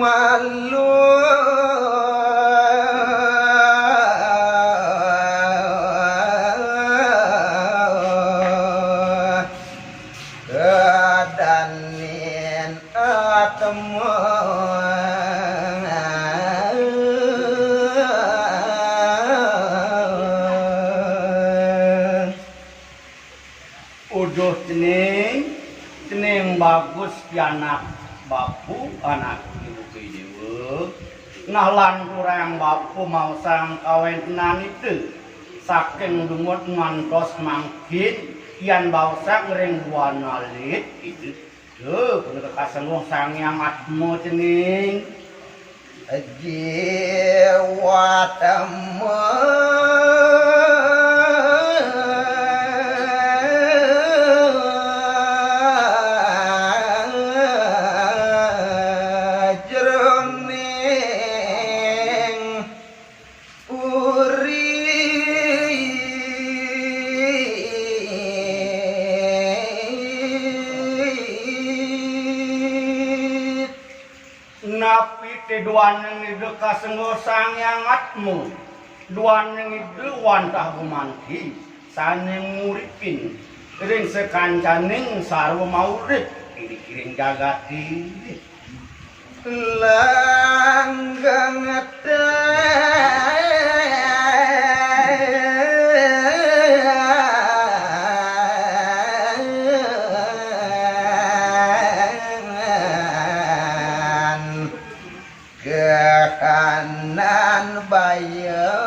malu kadanin atemu uduh cening bagus pianak bapu anak ibu dewa ngalan kurang bapu mau sang kawin tenan itu saking dumut ngantos mangkin kian bausak ngering buana lit itu punika kasengguh sang yang atmu cening jiwa temu duan yang itu kasenggo sang yang atmu duan yang itu wantah gumanti saning nguripin ring sekancaning sarwa maurip kiri-kiring jagati langgang kanan bayar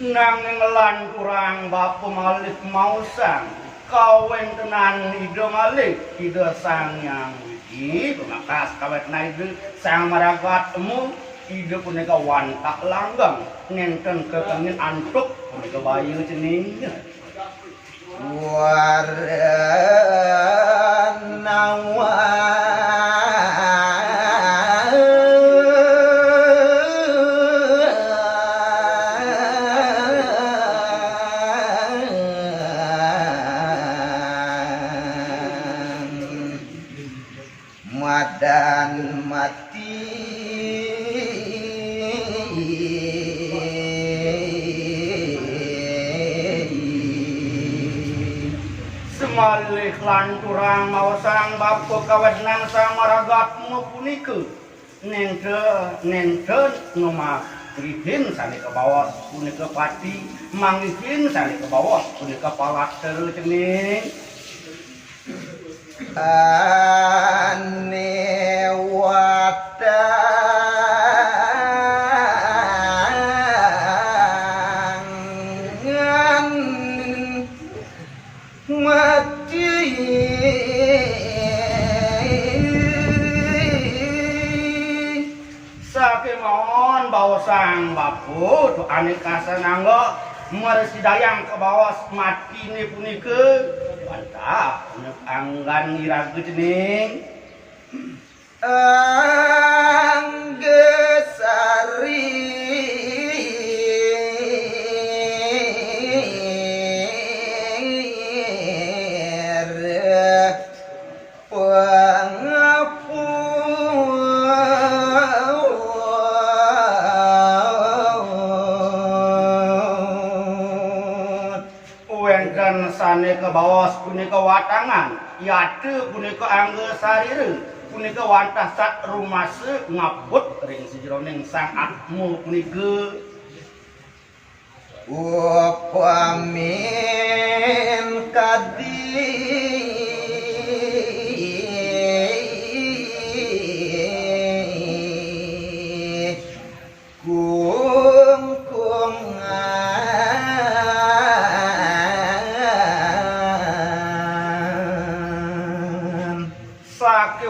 nanging lan kurang bapu malih mausang kawin tenan ide malih ide sang yang wiji pemakas kawin ide sang maragatmu ide punika wantak langgang ngenten kekengin antuk punika bayu cening warnawan madan mati malih lan kurang mau sang bapu kawenang sang maragatmu punika nenten ngomah ribin sane ke bawah punika pati mangipin sane ke bawah punika palat teru cening ane sakemon bawa sang bapu tu aneka sananggo meresi dayang ke bawah mati ni punika mantap anggan iraga cening anggesari sane ke bawah punika watangan yate punika angge sarire punika wantah sak rumase ngaput ring sejroning sang atmu punika upamin kadi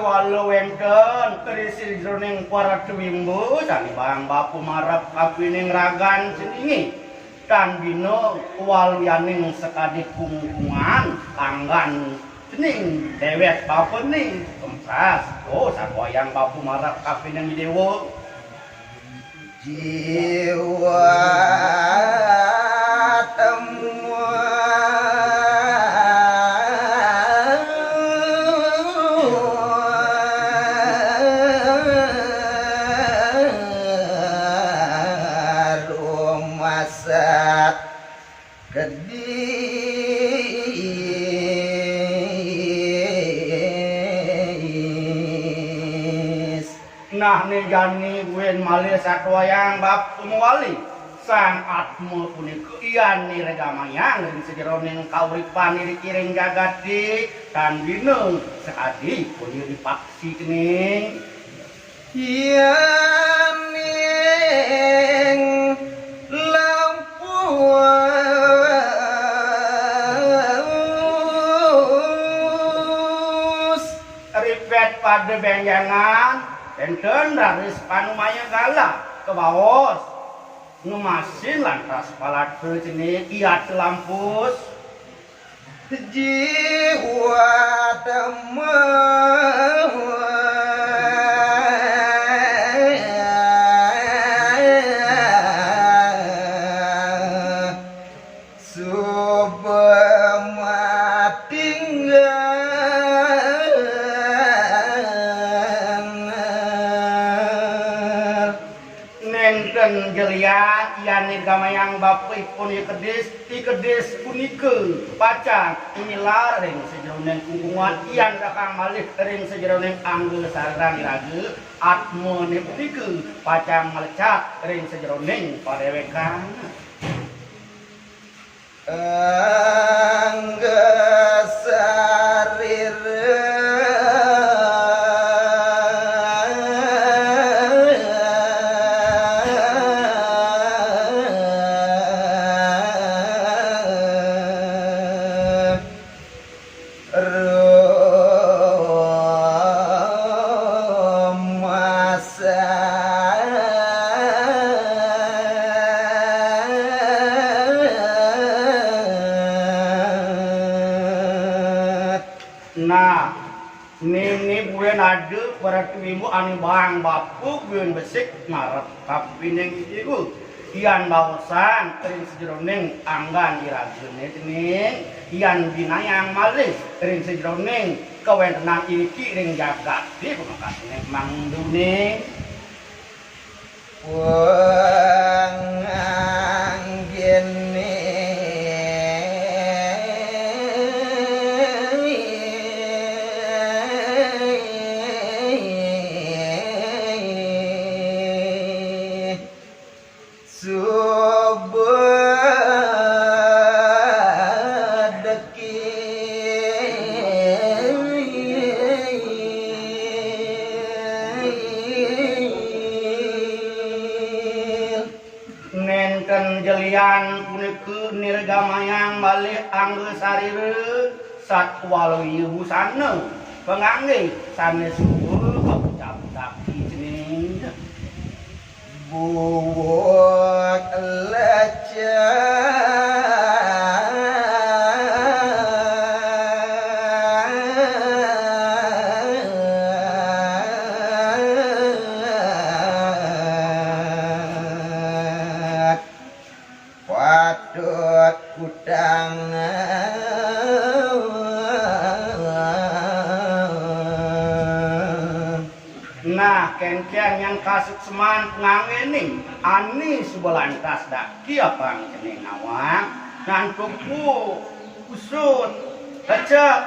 walau wenten terisi jroning para tuwimbo dan bang bapu marap kapining ragan seningi dan bino walyaning sekadi kungkungan anggan cening dewet bapu ning kempras oh sakoyang bapu marap kapining dewa jiwa masa kedis. Nah jani buen malih satwayang bab wali sang atma punika iyan ni regamayang ing sejeroning kauripan iri kiring jagati tan dina sakadi punika dipaksi kening yaning lampuas ripet pada benjangan enten raris panumaya gala ke bawos numasin lantas palate cenih iat lampus jiwa demam jelian yani gamayang bapipun kedis ti kedis punika pacang inilah ring sejeroning kungkungan iyan kakang malih ring sejeroning angge sarang irage atma ni punika pacang melecat ring sejeroning padewekan angge sarir ade berarti ibu anu bang bapu bieun besik marep kapining ieu iyan baosan ring sejeroning anggan irageun cenih iyan binayang malih ring sejeroning kawentenan iki ring jagat di pamakasan mangdune wang anggene jelian punika nirgamayang malih angge sarire satwalo ieu busana pengangge sanes suwur kaucap taki cenih buwak lecah kengkeng yang kasuk seman ngangeni ani subelantas daki apa cenih ngawang ngantukku usut lecek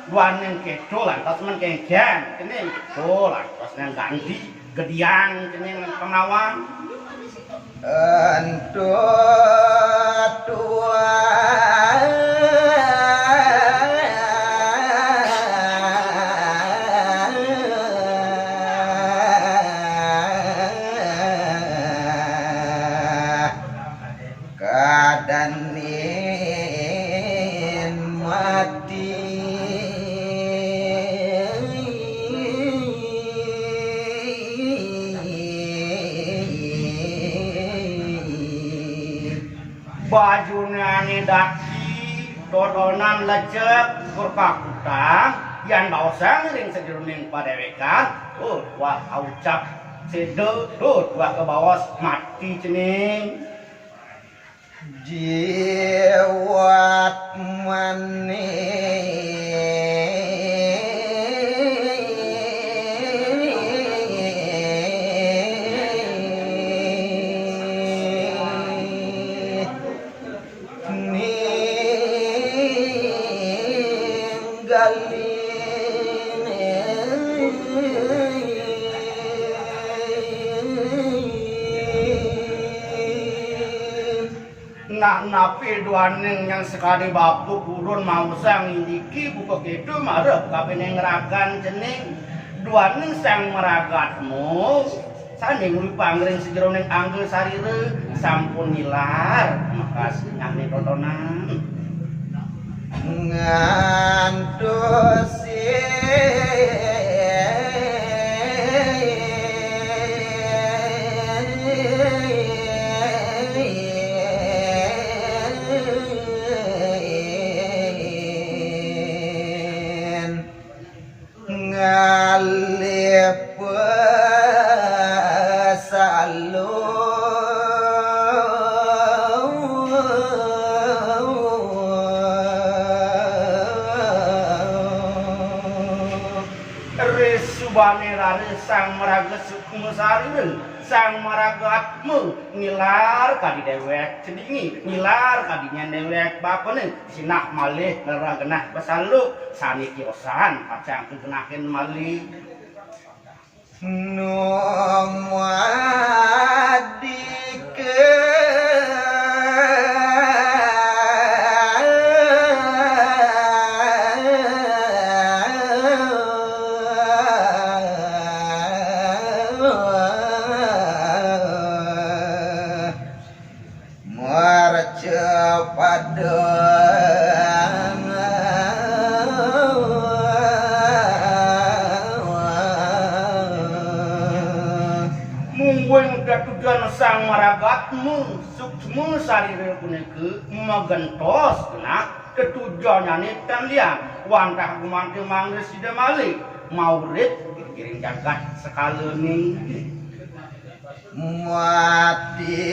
duaning kedo lantas men kengkeng cenih do lantas nang ganti gediang cenih pengawang entut tua bajuna ni daki dodonan lecek kurka kutang yang baosang ring sejeroning padewekan wah aucap sede wah ke bawah mati cenih jiwat manis Nak napi duaning yang sekali bapu kurun mau sang indiki buka kedu marep kapene ngeragan cening duaning sang meragatmu saning uli panggring sejeroning anggel sarire sampun nilar makasih ngane tontonan ngantusi ngalip salu resubane rare sang meraga sukmu sarire sang maragatmu nilar kadi dewek cedingi nilar kadinya dewek bapane sinak malih ngeragenah basalu sani kiosan pacang kegenaken malih nomadike tujuan sang maragatmu sukmu sarire punike magentos kena ketujuannya nitan liang wantah gumanti mangres sida malih maurid kiring jagat sekalening muatinemu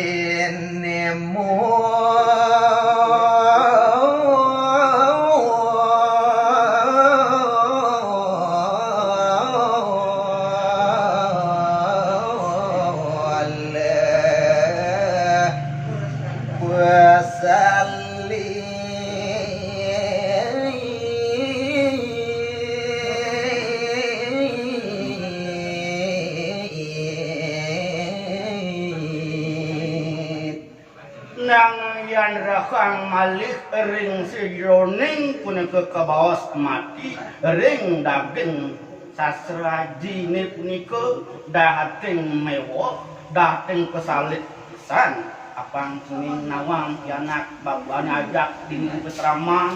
rakang malih ring sejroning punika kabaos mati ring daging sasrajine punika dahating mewah dahating pesalit pisan apang kuning nawang pianak babane ajak dini pesraman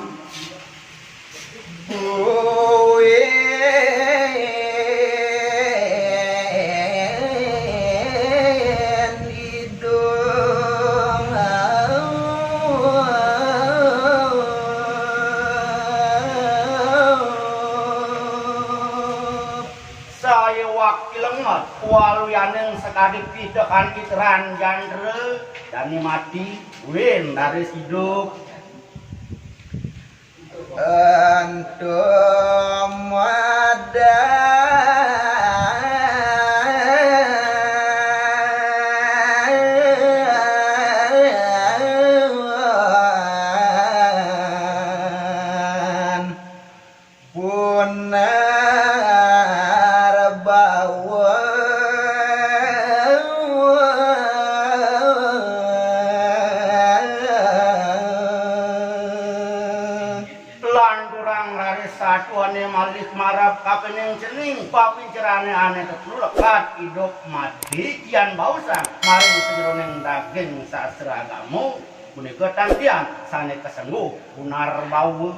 waluyaning sekali pidekan kiteran jandre dani mati win dari hidup antum ada malih marap kapening cening papincerane ane tetlu lekat hidup mati kian bausan maring sejeroning daging saseragamu punika tangtian sane kesengguh unar bau